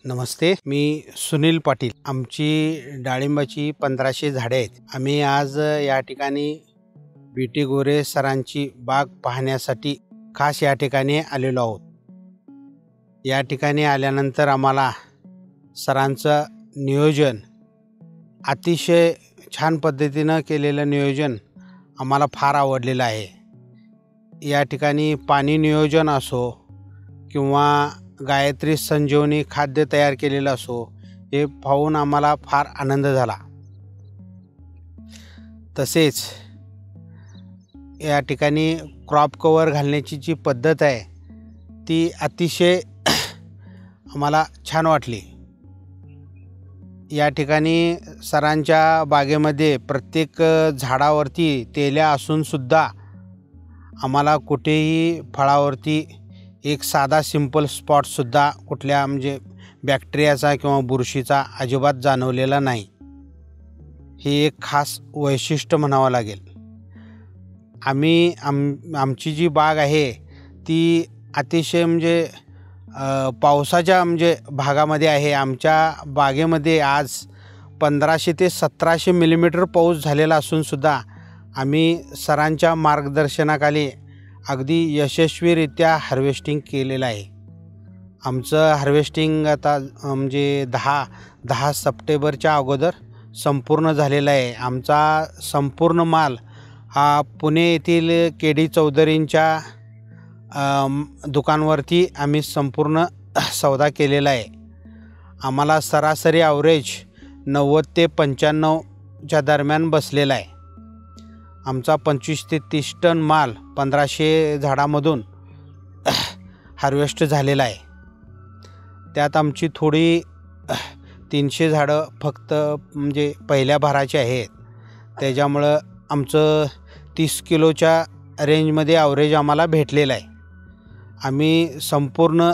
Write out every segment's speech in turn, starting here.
नमस्ते, मी सुनील पाटील। आमची डाळिंबाची 1500 झाडे आहेत। आम्ही आज या ठिकाणी बीटी गोरे सरांची बाग पाहण्यासाठी खास या ठिकाणी आलेलो आहोत। या ठिकाणी आल्यानंतर आम्हाला सरांचं नियोजन, अतिशय छान पद्धतीनं केलेलं नियोजन आम्हाला फार आवडलेलं आहे। या ठिकाणी पाणी नियोजन असो किंवा गायत्री संजीवनी खाद्य तयार केलेलं असो, हे पाहून आम्हाला फार आनंद झाला। तसेच या ठिकाणी क्रॉप कव्हर घालण्याची जी पद्धत आहे ती अतिशय आम्हाला छान वाटली। या ठिकाणी सरांच्या बागेमध्ये प्रत्येक झाडावरती तेल्या असून सुद्धा आम्हाला कुठेही फळावरती एक साधा सिंपल स्पॉटसुद्धा कुठल्या बॅक्टेरियाचा किंवा बुरशीचा अजिबात जाणवलेला नाही। हे एक खास वैशिष्ट्य म्हणावं लागेल। आमची जी बाग आहे ती अतिशय पावसाच्या भागामध्ये आहे। आमच्या बागेमध्ये आज 1500 ते 1700 मिलीमीटर पाऊस झालेला असून सुद्धा आम्ही सरांच्या मार्गदर्शनाखाली अगदी यशस्वीरित्या हार्वेस्टिंग केलेलं आहे। आमचं हार्वेस्टिंग आता 10 सप्टेंबरच्या अगोदर संपूर्ण झालेलं आहे। आमचा संपूर्ण माल हा पुणे येथील के.डी. चौधरींच्या दुकानवरती आम्ही संपूर्ण सौदा केलेला आहे। आम्हाला सरासरी ॲव्हरेज 90 ते 95च्या दरम्यान बसलेला आहे। आमचा 25 ते 30 टन माल 1500 झाडामधून हार्वेस्ट झालेला आहे। त्यात आमची थोडी 300 झाडं फक्त पहिल्या भराची आहेत। त्याच्यामुळं आमचं 30 किलोच्या रेंजमध्ये ॲव्हरेज आम्हाला भेटलेलं आहे। आम्ही संपूर्ण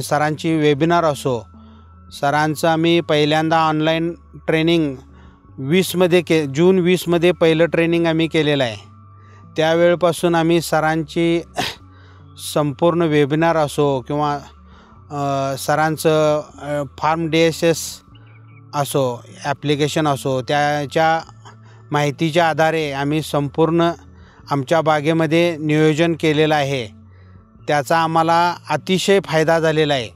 सरांची वेबिनार असो, सरांचं आम्ही पहिल्यांदा ऑनलाईन ट्रेनिंग जून 20मध्ये पहिलं ट्रेनिंग आम्ही केलेलं आहे। त्यावेळपासून आम्ही सरांची संपूर्ण वेबिनार असो किंवा सरांचं फार्म DSS असो, ॲप्लिकेशन असो, त्याच्या माहितीच्या आधारे आम्ही संपूर्ण आमच्या बागेमध्ये नियोजन केलेलं आहे। त्याचा आम्हाला अतिशय फायदा झालेला आहे।